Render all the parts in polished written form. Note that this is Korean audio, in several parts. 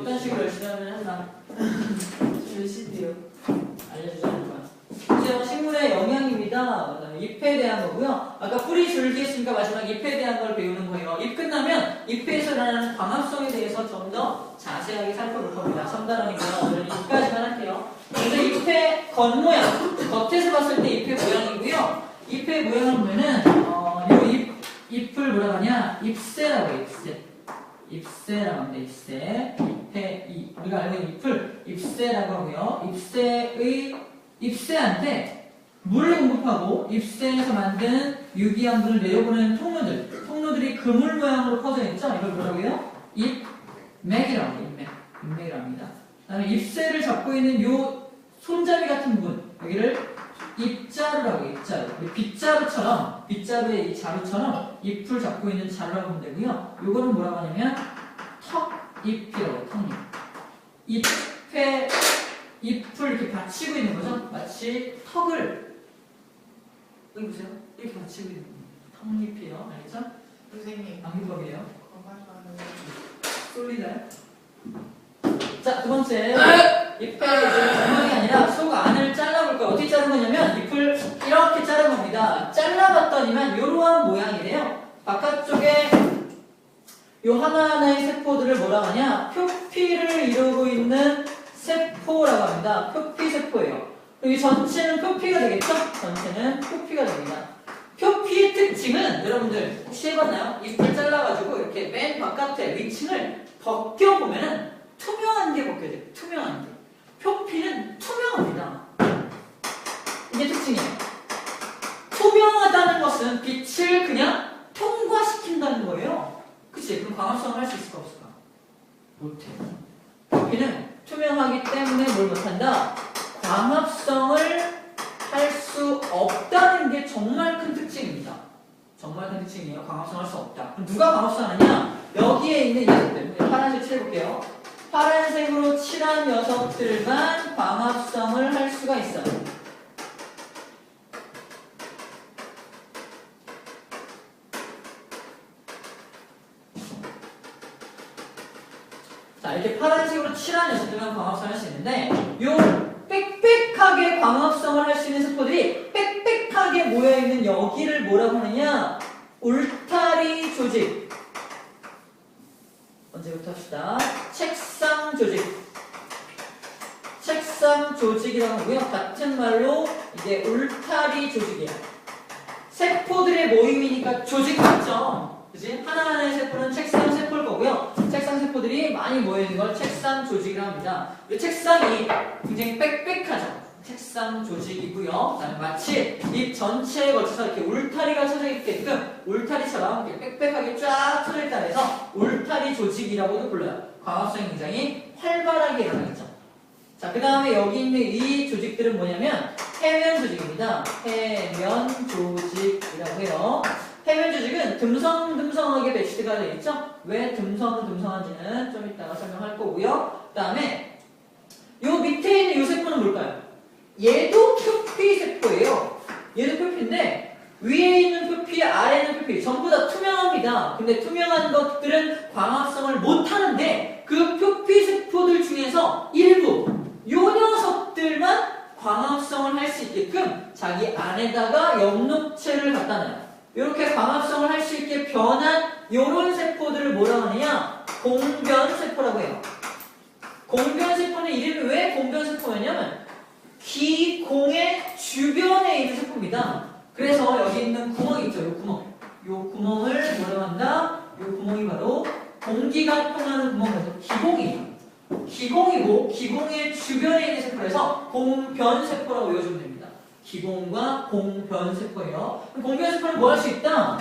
어떤 식으로 열심히 하면 항상 열심히요. 알려주지 않을 거야. 이제 식물의 영양입니다. 그다음에 잎에 대한 거고요. 아까 뿌리 줄기 했으니까 마지막 잎에 대한 걸 배우는 거예요. 잎 끝나면 잎에서 일어나는 광합성에 대해서 좀 더 자세하게 살펴볼 겁니다. 3단원이고요. 오늘은 잎까지만 할게요. 먼저 잎의 겉모양, 겉에서 봤을 때 잎의 모양이고요. 잎의 모양을 보면은 요 잎을 뭐라고 하냐? 잎새라고 해요. 잎새라고 합니다. 잎새. 우리가 알고 있는 잎을 잎새라고 하고요. 잎새한테 물을 공급하고 ip새에서 만든 유기양분을 내려보내는 통로들이 그물 모양으로 퍼져 있죠. 이걸 뭐라고요? 잎맥이라고 해요. 잎맥이라고 합니다. 그다음에 ip새를 잡고 있는 요 손잡이 같은 부분, 여기를 잎자루라고 해요. 잎자루. 빗자루의 이 자루처럼 잎을 잡고 있는 자루라고 하면 되고요. 요거는 뭐라고 하냐면 턱잎이라고 해요. 턱잎. 잎을 이렇게 받치고 있는 거죠. 마치 턱을 여기 보세요. 이렇게 받치고 있는 턱잎이에요. 알겠죠? 선생님. 방법이에요. 건강하네. 쏠리나요? 자, 두 번째. 잎의 구멍이 아니라 속 안을 잘라볼 거예요. 어떻게 자른 거냐면 잎을 이렇게 자른 겁니다. 잘라봤더니만 이러한 모양이래요. 바깥쪽에 요 하나하나의 세포들을 뭐라고 하냐? 표피를 이루고 있는 세포라고 합니다. 표피세포예요. 여기 전체는 표피가 되겠죠? 전체는 표피가 됩니다. 표피의 특징은 여러분들 혹시 해봤나요? 잎을 잘라가지고 이렇게 맨 바깥에 위층을 벗겨보면은 투명한 게 벗겨져요. 투명한 게. 표피는 투명합니다. 이게 특징이에요. 투명하다는 것은 빛을 그냥 통과시킨다는 거예요. 그치? 그럼 광합성을 할 수 있을까 없을까? 못해요. 표피는 투명하기 때문에 뭘 못한다? 광합성을 할 수 없다는 게 정말 큰 특징입니다. 정말 큰 특징이에요. 광합성을 할 수 없다. 그럼 누가 광합성하느냐? 여기에 있는 이 녀석들. 파란색 칠해볼게요. 파란색으로 칠한 녀석들만 광합성을 할 수가 있어요. 자, 이렇게 파란색으로 칠한 녀석들만 광합성을 할 수 있는데 요 빽빽하게 광합성을 할 수 있는 세포들이 빽빽하게 모여있는 여기를 뭐라고 하느냐? 울타리 조직. 언제부터 합시다. 책상 조직. 책상 조직이라고 하고요. 같은 말로 이게 울타리 조직이에요. 세포들의 모임이니까 조직 같죠? 그지? 하나하나의 세포는 책상 세포일 거고요. 책상 세포들이 많이 모여있는 걸 책상 조직이라고 합니다. 이 책상이 굉장히 빽빽하죠. 책상 조직이고요. 그다음에 마치 잎 전체에 걸쳐서 이렇게 울타리가 쳐져 있게끔 울타리처럼 이렇게 빽빽하게 쫙 쳐져 있다 해서 울타리 조직이라고도 불러요. 광합성이 굉장히 활발하게 일어나겠죠. 자, 그 다음에 여기 있는 이 조직들은 뭐냐면 해면 조직입니다. 해면 조직이라고 해요. 해면 조직은 듬성듬성하게 배치가 되어 있죠. 왜 듬성듬성한지는 좀 이따가 설명할 거고요. 그 다음에 요 밑에 있는 요 세포는 뭘까요? 얘도 표피 세포예요. 얘도 표피인데 위에 있는 표피, 아래에 있는 표피 전부 다 투명합니다. 근데 투명한 것들은 광합성을 못하는데 그 표피 세포들 중에서 일부 요 녀석들만 광합성을 할 수 있게끔 자기 안에다가 엽록체를 갖다 놔요. 이렇게 광합성을 할 수 있게 변한 요런 세포들을 뭐라고 하느냐? 공변세포라고 해요. 공변세포는 이름이 왜 공변세포였냐면 기공의 주변에 있는 세포입니다. 그래서 여기 있는 구멍이 있죠. 요 구멍. 요 구멍을 뭐라고 한다? 요 구멍이 바로 공기가 통하는 구멍이라서 기공이에요. 기공이고 기공의 주변에 있는 세포라서 공변세포라고 외워주면 됩니다. 기공과 공변세포예요. 공변세포는 뭐 할 수 있다?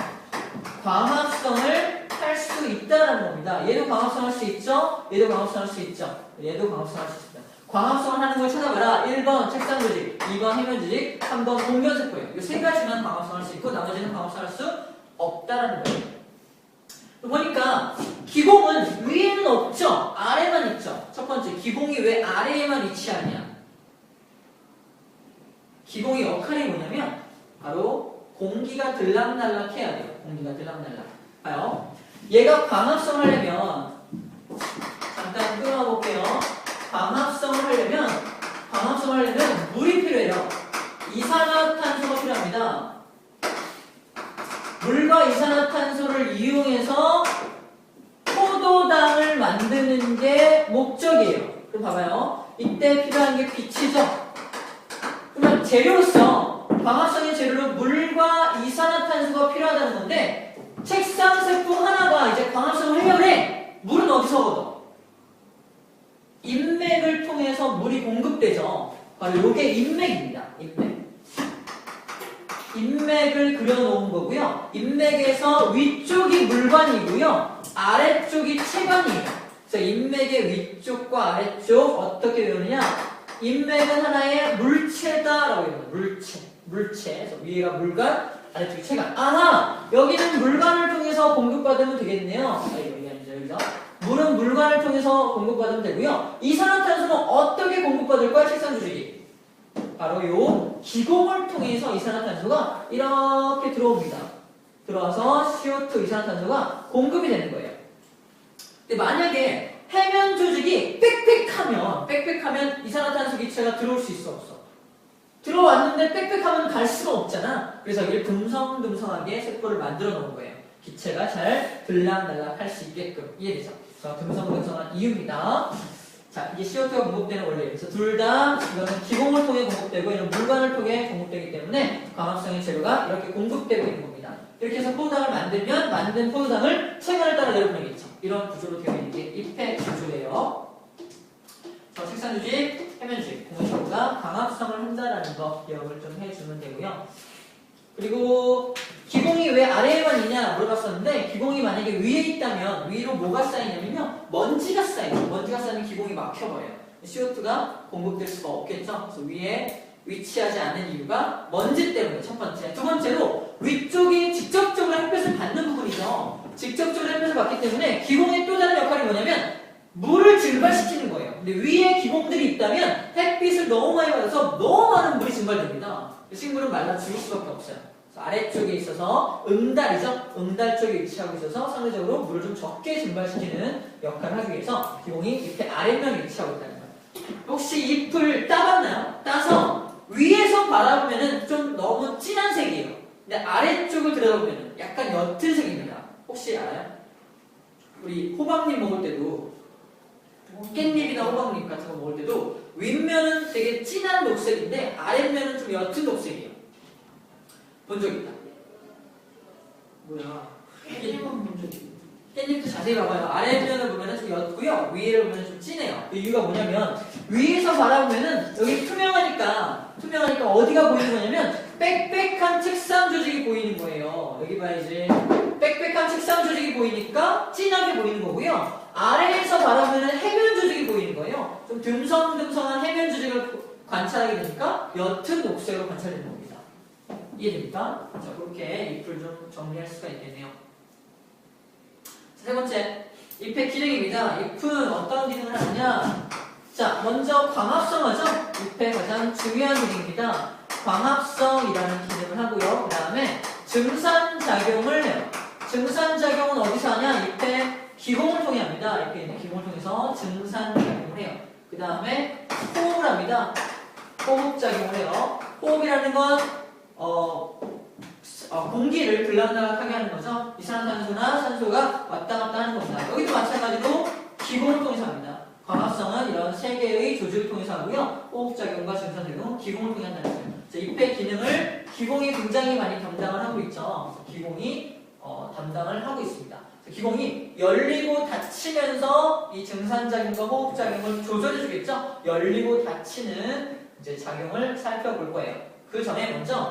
광합성을 할 수 있다라는 겁니다. 얘도 광합성할 수 있죠? 얘도 광합성할 수 있죠? 얘도 광합성할 수 있습니다. 광합성을 하는 걸 찾아봐라. 1번 책상 조직, 2번 해면 조직, 3번 공변세포예요. 이 세 가지만 광합성할 수 있고 나머지는 광합성할 수 없다라는 거예요. 보니까 기공은 위에는 없죠? 아래만 있죠? 첫 번째, 기공이 왜 아래에만 위치하냐? 기공의 역할이 뭐냐면 바로 공기가 들락날락 해야 돼요. 공기가 들락날락. 봐요. 얘가 광합성을 하려면 잠깐 끊어볼게요. 기억이에요. 그럼 봐봐요. 이때 필요한 게 빛이죠. 그러면 재료로서 광합성의 재료로 물과 이산화탄소가 필요하다는 건데 책상 세포 하나가 이제 광합성을 하려고 해. 물은 어디서 얻어? 인맥을 통해서 물이 공급되죠. 바로 요게 인맥입니다. 인맥을 그려놓은 거고요. 인맥에서 위쪽이 물관이고요. 아래쪽이 체관이에요. 그래서 인맥의 위쪽과 아래쪽 어떻게 외우느냐? 인맥은 하나의 물체다라고 해요. 물체. 그래서 위에가 물관, 아래쪽이 체관. 아하! 여기는 물관을 통해서 공급받으면 되겠네요. 여기 아니죠. 물은 물관을 통해서 공급받으면 되고요. 이산화탄소는 어떻게 공급받을 거야? 책상 조직이. 바로 요 기공을 통해서 이산화탄소가 이렇게 들어옵니다. 들어와서 CO2 이산화탄소가 공급이 되는 거예요. 근데 만약에 해면 조직이 빽빽하면 이산화탄소 기체가 들어올 수 있어 없어? 들어왔는데 빽빽하면 갈 수가 없잖아. 그래서 이를 듬성듬성하게 세포를 만들어 놓은 거예요. 기체가 잘 들락날락 할 수 있게끔. 이해되죠? 그래서 듬성듬성한 이유입니다. 자, 이게 CO2가 공급되는 원리예요. 그래서 둘 다 이거는 기공을 통해 공급되고 이런 물관을 통해 공급되기 때문에 광합성의 재료가 이렇게 공급되고 있는 겁니다. 이렇게 해서 포도당을 만들면 만든 포도당을 체관을 따라 내려보내겠죠. 이런 구조로 되어 있는 게 잎의 구조예요. 책상 조직, 해면 조직, 공유체가 광합성을 한다라는 거 기억을 좀 해주면 되고요. 그리고 기공이 왜 아래에만 있냐 물어봤었는데 기공이 만약에 위에 있다면 위로 뭐가 쌓이냐면요 먼지가 쌓여요. 먼지가 쌓이면 기공이 막혀버려요. CO2가 공급될 수가 없겠죠. 그래서 위에 위치하지 않는 이유가 먼지 때문에 첫 번째. 두 번째로 위쪽이 직접적으로 햇볕을 받는 부분이죠. 직접적으로 햇볕을 받기 때문에 기공의 또 다른 역할이 뭐냐면 물을 증발시키는 거예요. 근데 위에 기공들이 있다면 햇빛을 너무 많이 받아서 너무 많은 물이 증발됩니다. 식물은 말라 죽을 수밖에 없어요. 그래서 아래쪽에 있어서 응달이죠. 응달 쪽에 위치하고 있어서 상대적으로 물을 좀 적게 증발시키는 역할을 하기 위해서 기공이 잎의 아랫면에 위치하고 있다는 거예요. 혹시 잎을 따봤나요? 따서 위에서 바라보면은 좀 너무 진한 색이에요. 근데 아래쪽을 들여다보면은 약간 옅은 색입니다. 혹시 알아요? 우리 호박잎 먹을 때도 깻잎이나 호박잎 같은 거 먹을 때도 윗면은 되게 진한 녹색인데 아랫면은 좀 옅은 녹색이에요. 본 적 있다. 뭐야? 깻잎은 본 적 있다. 깻잎도 자세히 봐봐요. 아랫면을 보면은 좀 옅고요. 위를 보면 좀 진해요. 그 이유가 뭐냐면 위에서 바라보면은 여기 투명하니까 어디가 보이는 거냐면 빽빽한 책상 조직이 보이는 거예요. 여기 봐야지. 빽빽한 책상 조직이 보이니까 진하게 보이는 거고요. 아래에서 바라보면 해면 조직이 보이는 거예요. 좀 듬성듬성한 해면 조직을 관찰하게 되니까 옅은 녹색으로 관찰되는 겁니다. 이해됩니까? 자, 그렇게 잎을 좀 정리할 수가 있겠네요. 자, 세 번째, 잎의 기능입니다. 잎은 어떤 기능을 하느냐? 자, 먼저 광합성하죠? 잎의 가장 중요한 기능입니다. 광합성이라는 기능을 하고요. 그 다음에 증산작용을 해요. 증산작용은 어디서 하냐? 잎의 기공을 통해 합니다. 이렇게 있는 기공을 통해서 증산작용을 해요. 그 다음에 호흡을 합니다. 호흡작용을 해요. 호흡이라는 건 공기를 들락날락하게 하는 거죠. 이산화탄소나 산소가 왔다 갔다 하는 겁니다. 여기도 마찬가지로 기공을 통해서 합니다. 광합성은 이런 세 개의 조직을 통해서 하고요. 호흡작용과 증산작용은 기공을 통해 한다는 거예요. 잎의 기능을 기공이 굉장히 많이 담당을 하고 있죠. 기공이 담당을 하고 있습니다. 기공이 열리고 닫히면서 이 증산작용과 호흡작용을 조절해주겠죠. 열리고 닫히는 이제 작용을 살펴볼 거예요. 그 전에 먼저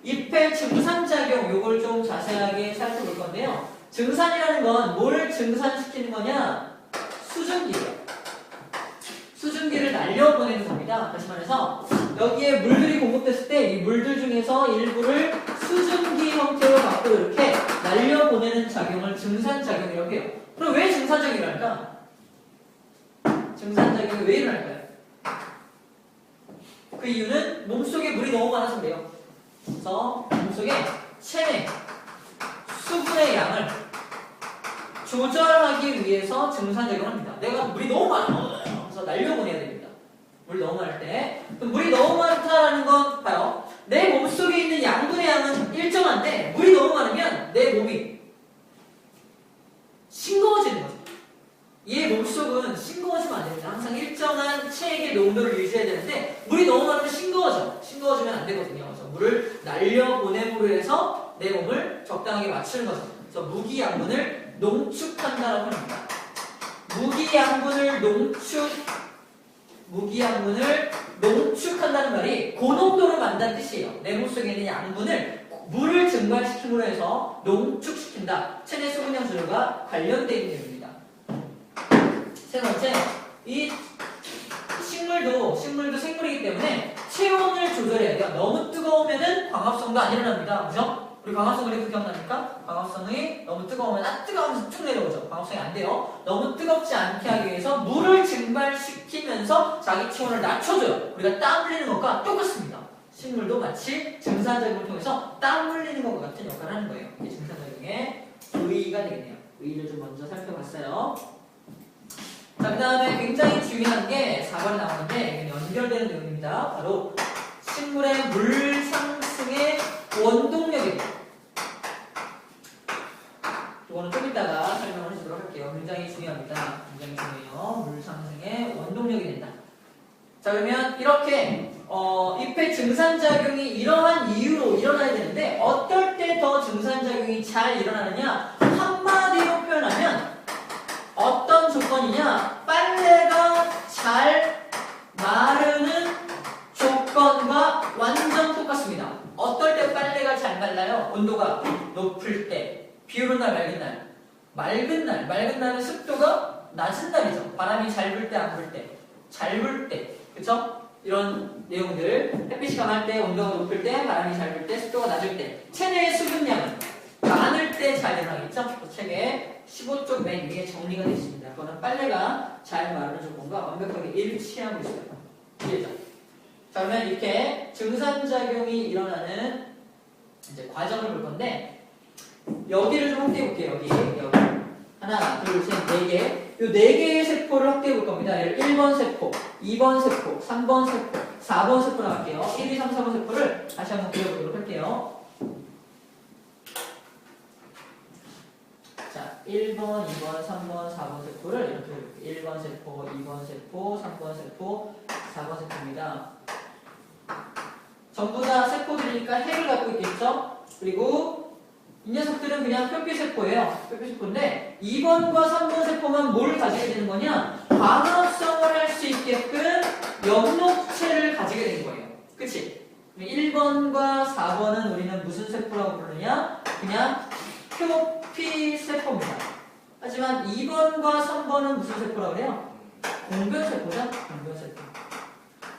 잎의 증산작용 요걸 좀 자세하게 살펴볼 건데요. 증산이라는 건 뭘 증산시키는 거냐? 수증기예요. 수증기를 날려보내는 겁니다. 다시 말해서 여기에 물들이 공급됐을 때 이 물들 중에서 일부를 수증기 형태로 갖고 이렇게 날려보내는 작용을 증산작용이라고 해요. 그럼 왜 증산작용이 일어날까? 증산작용이 왜 일어날까요? 그 이유는 몸속에 물이 너무 많아서 그래요. 그래서 몸속에 체내, 수분의 양을 조절하기 위해서 증산작용을 합니다. 내가 물이 너무 많아. 그래서 날려보내야 됩니다. 물이 너무 많을 때. 그럼 물이 너무 많다라는 건 봐요. 내 몸속에 있는 양분의 양은 일정한데 물이 너무 많으면 내 몸이 싱거워지는 거죠. 얘 몸속으로 내용속은 싱거워지면 안 됩니다. 항상 일정한 체액의 농도를 유지해야 되는데 물이 너무 많으면 싱거워져. 싱거워지면 안 되거든요. 그래서 물을 날려보냄으로 해서 내 몸을 적당하게 맞추는 거죠. 그래서 무기양분을 농축한다라고 합니다. 무기양분을 농축한다는 말이 고농도로 만든다는 뜻이에요. 내 몸속에 있는 양분을 물을 증발시킴으로 해서 농축시킨다. 체내 수분량 조절과 관련되어 있는 내용입니다. 세 번째, 이 식물도 생물이기 때문에 체온을 조절해야 돼요. 너무 뜨거우면은 광합성도 안 일어납니다. 그죠? 우리 광합성 그래프 기억납니까? 광합성이 너무 뜨거우면 뜨거우면서 쭉 내려오죠. 광합성이 안 돼요. 너무 뜨겁지 않게 하기 위해서 물을 증발시키면서 자기 체온을 낮춰줘요. 우리가 땀 흘리는 것과 똑같습니다. 식물도 마치 증산작용을 통해서 땀 흘리는 것과 같은 역할을 하는 거예요. 이게 증산작용의 의의가 되겠네요. 의의를 좀 먼저 살펴봤어요. 자, 그 다음에 굉장히 중요한 게 4번에 나오는데 연결되는 내용입니다. 바로 식물의 물 상승의 원동력입니다. 이거는 좀 이따가 설명을 해주도록 할게요. 굉장히 중요합니다. 굉장히 중요해요. 물 상승의 원동력이 된다. 자, 그러면 이렇게 잎의 증산작용이 이러한 이유로 일어나야 되는데 어떨 때 더 증산작용이 잘 일어나느냐? 한마디로 표현하면 어떤 조건이냐? 빨래가 잘 마르는 조건과 완전 똑같습니다. 어떨 때 빨래가 잘 말라요? 온도가 높을 때, 비 오는 날, 맑은 날. 맑은 날은 습도가 낮은 날이죠. 바람이 잘 불 때, 안 불 때, 잘 불 때, 그쵸? 이런 내용들. 햇빛이 강할 때, 온도가 높을 때, 바람이 잘 불 때, 습도가 낮을 때. 체내의 수분량은 많을 때 잘 일어나겠죠? 책에 15쪽 맨 위에 정리가 되어 있습니다. 그거는 빨래가 잘 마르는 조건과 완벽하게 일치하고 있어요. 이해죠? 자, 그러면 이렇게 증산작용이 일어나는 이제 과정을 볼 건데, 여기를 좀 확대해 볼게요. 여기. 하나, 둘, 셋, 네 개. 요 네 개의 세포를 확대해 볼 겁니다. 예를 1번 세포, 2번 세포, 3번 세포, 4번 세포 나갈게요. 1, 2, 3, 4번 세포를 다시 한번 그려보도록 할게요. 자, 1번, 2번, 3번, 4번 세포를 이렇게 1번 세포, 2번 세포, 3번 세포, 4번 세포입니다. 전부 다 세포들이니까 핵을 갖고 있겠죠? 그리고 이 녀석들은 그냥 표피세포예요. 표피세포인데 2번과 3번 세포만 뭘 가지게 되는 거냐? 광합성을 할 수 있게끔 엽록체를 가지게 되는 거예요. 그치? 1번과 4번은 우리는 무슨 세포라고 부르느냐? 그냥 표피세포입니다. 하지만 2번과 3번은 무슨 세포라고 해요? 공변세포죠? 공변세포.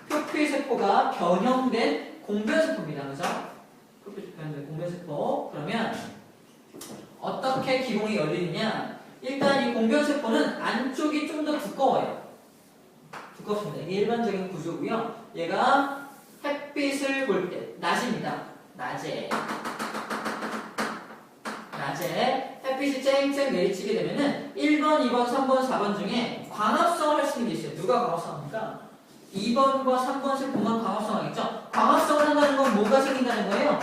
표피세포가 변형된 공변세포입니다. 그죠? 표피세포는 공변세포. 그러면 어떻게 기공이 열리느냐? 일단 이 공변세포는 안쪽이 좀 더 두꺼워요. 두껍습니다. 이게 일반적인 구조고요. 얘가 햇빛을 볼 때, 낮입니다. 낮에 햇빛이 쨍쨍 내리치게 되면은 1번, 2번, 3번, 4번 중에 광합성을 할 수 있는 게 있어요. 누가 광합성합니까? 2번과 3번 세포만 광합성하겠죠? 광합성을 한다는 건 뭐가 생긴다는 거예요?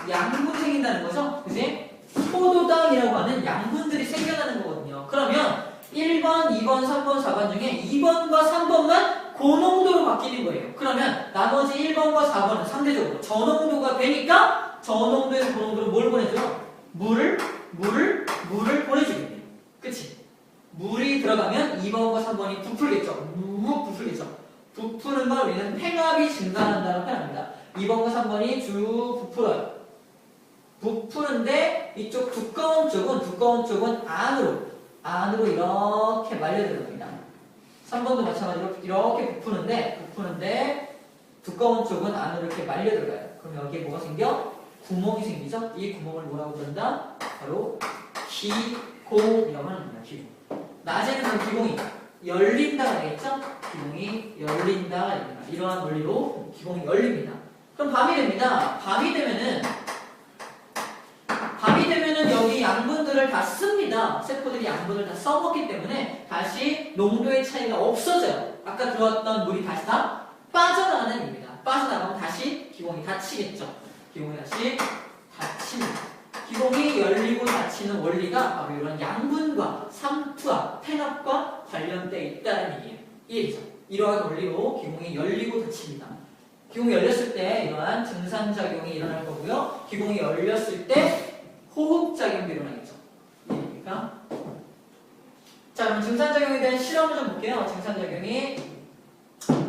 양분이 생긴다는 거죠? 그지? 포도당이라고 하는 양분들이 생겨나는 거거든요. 그러면 1번, 2번, 3번, 4번 중에 2번과 3번만 고농도로 바뀌는 거예요. 그러면 나머지 1번과 4번은 상대적으로 저농도가 되니까 저농도에서 고농도로 뭘 보내줘요? 물을 보내주겠네요. 그치? 물이 들어가면 2번과 3번이 부풀겠죠. 부풀겠죠. 부푸는 걸 우리는 팽압이 증가한다고 표현합니다. 2번과 3번이 쭉 부풀어요. 부푸는데 이쪽 두꺼운 쪽은 안으로 이렇게 말려들어갑니다. 3번도 마찬가지로 이렇게 부푸는데 두꺼운 쪽은 안으로 이렇게 말려들어가요. 그럼 여기에 뭐가 생겨? 구멍이 생기죠? 이 구멍을 뭐라고 부른다? 바로 기공이라고 하는 겁니다. 기공. 낮에는 그 기공이 열린다가 되겠죠? 기공이 열린다가 됩니다. 이러한 원리로 기공이 열립니다. 그럼 밤이 됩니다. 밤이 되면은 여기 양분들을 다 씁니다. 세포들이 양분을 다 써먹기 때문에 다시 농도의 차이가 없어져요. 아까 들어왔던 물이 다시 다 빠져나가는 겁니다. 빠져나가면 다시 기공이 닫히겠죠. 기공이 다시 닫힙니다. 기공이 열리고 닫히는 원리가 바로 이런 양분과 삼투압, 팽압 이해죠? 이러한 원리로 기공이 열리고 닫힙니다. 기공이 열렸을 때 이러한 증산작용이 일어날 거고요. 기공이 열렸을 때 호흡작용도 일어나겠죠. 이해됩니까? 자, 그럼 증산작용에 대한 실험을 좀 볼게요. 증산작용이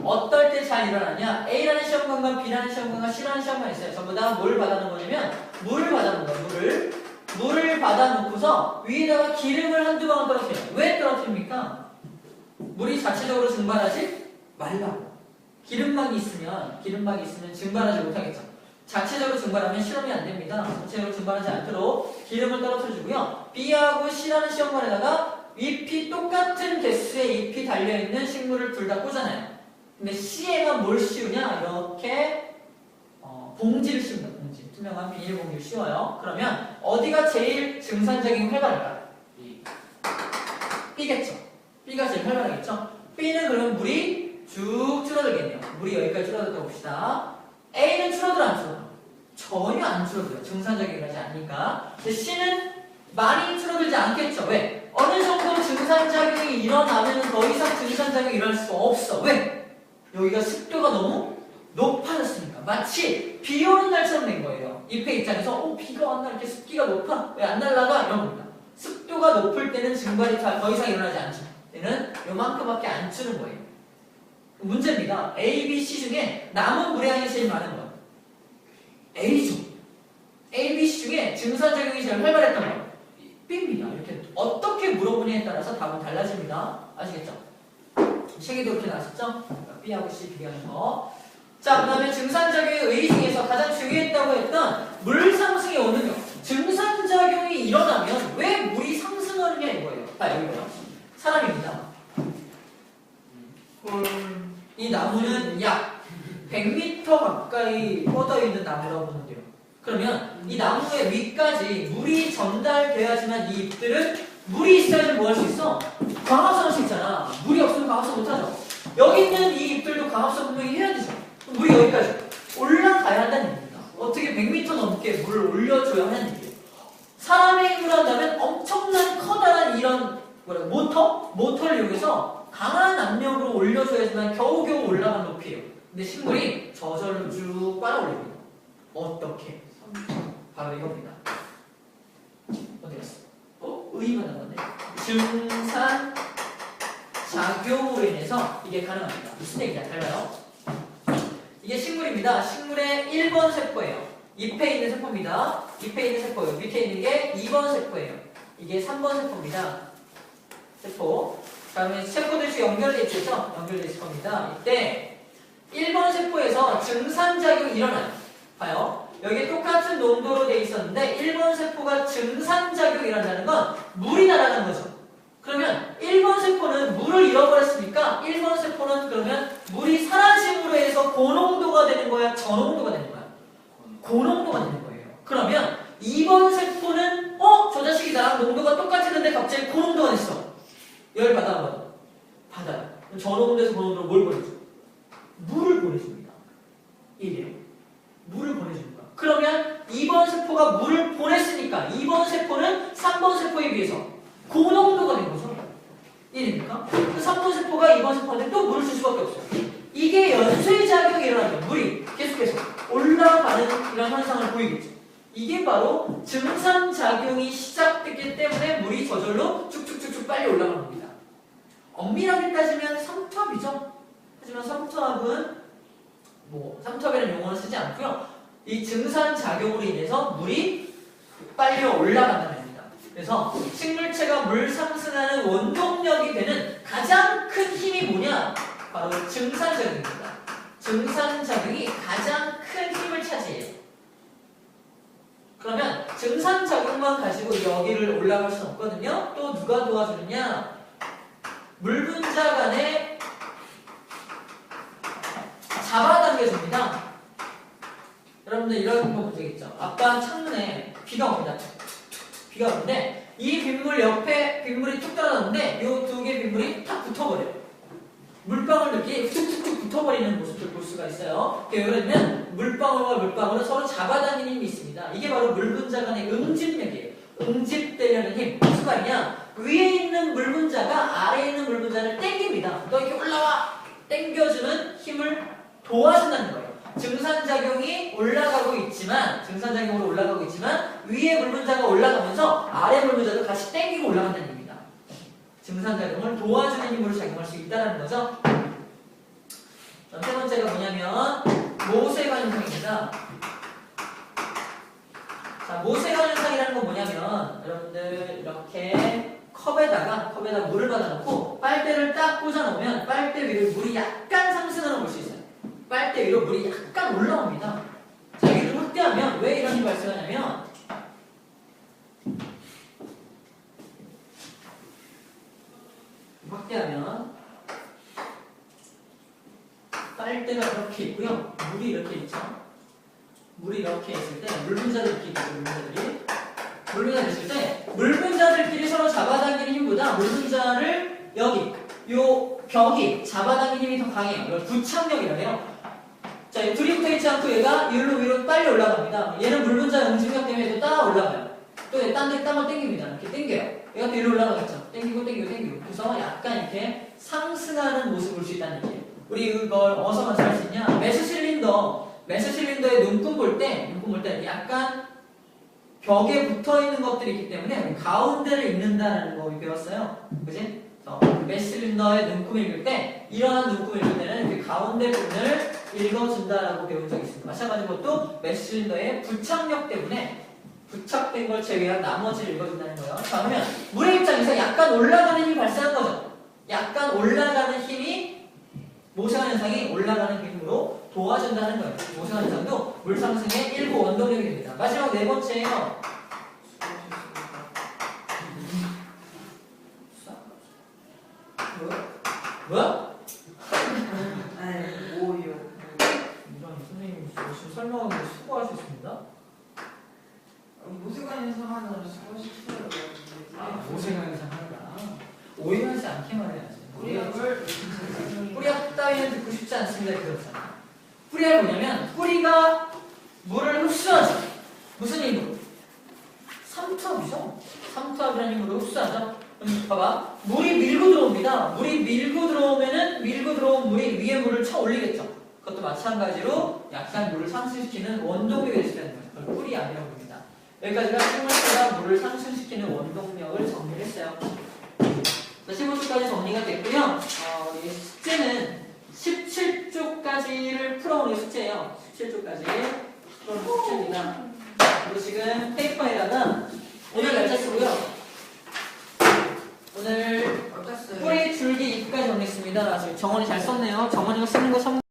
어떨 때 잘 일어나냐? A라는 시험관과 B라는 시험관과 C라는 시험관이 있어요. 전부 다 뭘 받아놓은 거냐면 물을 받아놓은 거예요. 물을 받아놓고서 위에다가 기름을 한두 방울 떨어뜨려요. 왜 떨어뜨립니까? 물이 자체적으로 증발하지 말라고. 기름막이 있으면 증발하지 못하겠죠. 자체적으로 증발하면 실험이 안 됩니다. 자체적으로 증발하지 않도록 기름을 떨어뜨려주고요. B하고 C라는 시험관에다가 잎이 똑같은 개수의 잎이 달려있는 식물을 둘 다 꽂아놔요. 근데 C에만 뭘 씌우냐? 이렇게 봉지를 씌웁니다. 봉지. 투명한 비닐봉지를 씌워요. 그러면 어디가 제일 증산작용이 활발할까요? B겠죠. B가 제일 활발하겠죠. B는 그러면 물이 쭉 줄어들겠네요. 물이 여기까지 줄어들다고 봅시다. A는 줄어들어 안 줄어들어? 전혀 안 줄어들어요. 증산작용이 일어나지 않으니까. 근데 C는 많이 줄어들지 않겠죠. 왜? 어느 정도 증산작용이 일어나면 더 이상 증산작용이 일어날 수가 없어. 왜? 여기가 습도가 너무 높아졌으니까. 마치 비 오는 날처럼 된 거예요. 잎의 입장에서 비가 왔나 이렇게 습기가 높아? 왜 안 날라가? 이런 겁니다. 습도가 높을 때는 증발이 더 이상 일어나지 않죠. 때는 요만큼밖에 안 주는 거예요. 문제입니다. A, B, C 중에 남은 물의 양이 제일 많은 거. A죠. A, B, C 중에 증산작용이 제일 활발했던 거. B입니다. 이렇게 어떻게 물어보냐에 따라서 답은 달라집니다. 아시겠죠? 책에도 이렇게 나왔었죠? B하고 C 비교해서. 자, 그 다음에 증산작용의 의의 중에서 가장 중요했다고 했던 물 상승이 오는 경우. 증산작용이 일어나면 왜 물이 상승하느냐 이거예요. 여기가요. 사람입니다. 이 나무는 약 100m 가까이 뻗어 있는 나무라고 보면 돼요. 그러면 이 나무의 위까지 물이 전달돼야지만 이 잎들은 물이 있어야지 뭐 할 수 있어? 광합성할 수 있잖아. 물이 없으면 광합성 못하죠. 여기 있는 이 잎들도 광합성 분명히 해야 되죠. 물이 여기까지 올라가야 한다는 얘기입니다. 어떻게 100m 넘게 물을 올려줘야 하는 얘기예요. 사람의 힘으로 한다면 엄청난 커다란 이런 모터를 이용해서 강한 압력으로 올려줘야지만 겨우겨우 올라간 높이에요. 근데 식물이 저절로 쭉 빨아올립니다. 어떻게? 바로 이겁니다. 어디 갔어? 의의만 나왔네. 증산 작용으로 인해서 이게 가능합니다. 무슨 얘기냐? 잘 봐요. 이게 식물입니다. 식물의 1번 세포예요. 잎에 있는 세포입니다. 잎에 있는 세포예요. 밑에 있는 게 2번 세포예요. 이게 3번 세포입니다. 세포. 다음에 세포들이 연결되어 있죠? 연결되어 있을 겁니다. 이때 1번 세포에서 증산작용이 일어나요. 봐요. 여기 똑같은 농도로 되어 있었는데 1번 세포가 증산작용이 일어난다는 건 물이 날아가는 거죠. 그러면 1번 세포는 물을 잃어버렸으니까 1번 세포는 그러면 물이 사라짐으로 해서 고농도가 되는 거야? 저농도가 되는 거야? 고농도가 되는 거예요. 그러면 2번 세포는 저 자식이 나랑 농도가 똑같았는데 갑자기 고농도가 됐어. 열 받아봐요. 받아요. 그럼 저농도에서 고농도로 뭘 보내줘? 물을 보내줍니다. 이래요. 물을 보내줍니다. 그러면 2번 세포가 물을 보냈으니까 2번 세포는 3번 세포에 비해서 고농도가 된 거죠. 이해됩니까? 3번 세포가 2번 세포한테 또 물을 줄 수밖에 없어요. 이게 연쇄 작용이 일어나면 물이 계속해서 올라가는 이런 현상을 보이겠죠. 이게 바로 증산작용이 시작됐기 때문에 물이 저절로 쭉쭉쭉쭉 빨리 올라가는 겁니다. 엄밀하게 따지면 삼투압이죠. 하지만 삼투압은 삼투압이라는 용어는 쓰지 않고요. 이 증산작용으로 인해서 물이 빨리 올라간다는 겁니다. 그래서 식물체가 물 상승하는 원동력이 되는 가장 큰 힘이 뭐냐? 바로 증산작용입니다. 증산작용이 가장 큰 힘을 차지해요. 그러면 증산작용만 가지고 여기를 올라갈 수는 없거든요. 또 누가 도와주느냐? 물분자 간에 잡아당겨줍니다. 여러분들 이런 거 본 적 있죠? 아빠 창문에 비가 옵니다. 비가 오는데 이 빗물 옆에 빗물이 툭 떨어졌는데 이 두 개 빗물이 탁 붙어버려요. 물방울들끼리 툭툭툭 붙어버리는 모습을 볼 수가 있어요. 왜 그러냐면 물방울과 물방울은 서로 잡아당기는 힘이 있습니다. 이게 바로 물분자 간의 응집력이에요. 응집되려는 힘. 무슨 말이냐? 위에 있는 물분자가 아래에 있는 물분자를 땡깁니다. 너 이렇게 올라와 도와준다는 거예요. 증산작용이 올라가고 있지만, 증산작용으로 올라가고 있지만, 위에 물분자가 올라가면서 아래 물분자도 같이 땡기고 올라간다는 얘기입니다. 증산작용을 도와주는 힘으로 작용할 수 있다는 거죠. 세 번째가 뭐냐면, 모세관 현상입니다. 자, 모세관 현상이라는 건 뭐냐면, 여러분들, 이렇게 컵에다가 물을 받아놓고, 빨대를 딱 꽂아놓으면, 빨대 위로 물이 약간 상승하는 걸 볼 수 있어요. 빨대 위로 물이 약간 올라옵니다. 자, 여기를 확대하면 왜 이런 일이 발생하냐면 확대하면 빨대가 이렇게 있고요. 물이 이렇게 있죠. 물이 이렇게 있을 때 물분자들이 이렇게 있죠. 물분자들이 있을 때 물분자들끼리 서로 잡아당기는 힘보다 물분자를 여기 요 벽이 잡아당기는 힘이 더 강해요. 이걸 부착력이라고 해요. 자, 둘이 붙어있지 않고 얘가 위로 위로 빨리 올라갑니다. 얘는 물분자 응집력 때문에 또 따라 올라가요. 또 딴 걸 땡깁니다. 이렇게 땡겨요. 얘가 또 위로 올라가겠죠. 땡기고. 그래서 약간 이렇게 상승하는 모습을 볼 수 있다는 얘기예요. 우리 이걸 어디서 관찰할 수 있냐? 메스 실린더의 눈금 볼 때 약간 벽에 붙어 있는 것들이 있기 때문에 가운데를 읽는다는 거 배웠어요. 그지? 메스 실린더의 눈금을 읽을 때, 이러한 눈금을 읽을 때는 그 가운데 부분을 읽어준다라고 배운 적이 있습니다. 마찬가지로 또 메스 실린더의 부착력 때문에 부착된 걸 제외한 나머지를 읽어준다는 거예요. 자, 그러면 물의 입장에서 약간 올라가는 힘이 발생한 거죠. 약간 올라가는 힘이 모세관 현상이 올라가는 힘으로 도와준다는 거예요. 모세관 현상도 물 상승의 일부 원동력이 됩니다. 마지막 네 번째예요. 뭐야? 오요. 이런 선생님 열심히 설명하는데 수고하셨습니다. 모세관 현상 하나를 수고하셨어요. 모세관 현상 한다. 오해하지 않게 말해야지. 뿌리학을 뿌리학 따위는 듣고 싶지 않습니다. 그렇잖아. 뿌리학이 뭐냐면 뿌리가 물을 흡수하죠. 무슨 힘으로? 삼투압이죠. 삼투압이라는 힘으로 흡수하죠. 봐봐. 물이 밀고 들어옵니다. 물이 밀고 들어온 물이 위에 물을 쳐 올리겠죠. 그것도 마찬가지로 약간 물을 상승시키는 원동력이 될 수 있다는 거예요. 그걸 뿌리압이라고 합니다. 여기까지가 식물보다 물을 상승시키는 원동력을 정리했어요. 자, 15초까지 정리가 됐고요. 우리 숙제는 17쪽까지를 풀어오는 숙제예요. 17쪽까지 풀어오는 숙제입니다. 그리고 지금 페이퍼에다가 오늘 날짜 쓰고요. 오늘 뿌리, 줄기, 잎까지 정리했습니다. 지금 정원이 잘 썼네요. 정원이가 쓰는 거 참.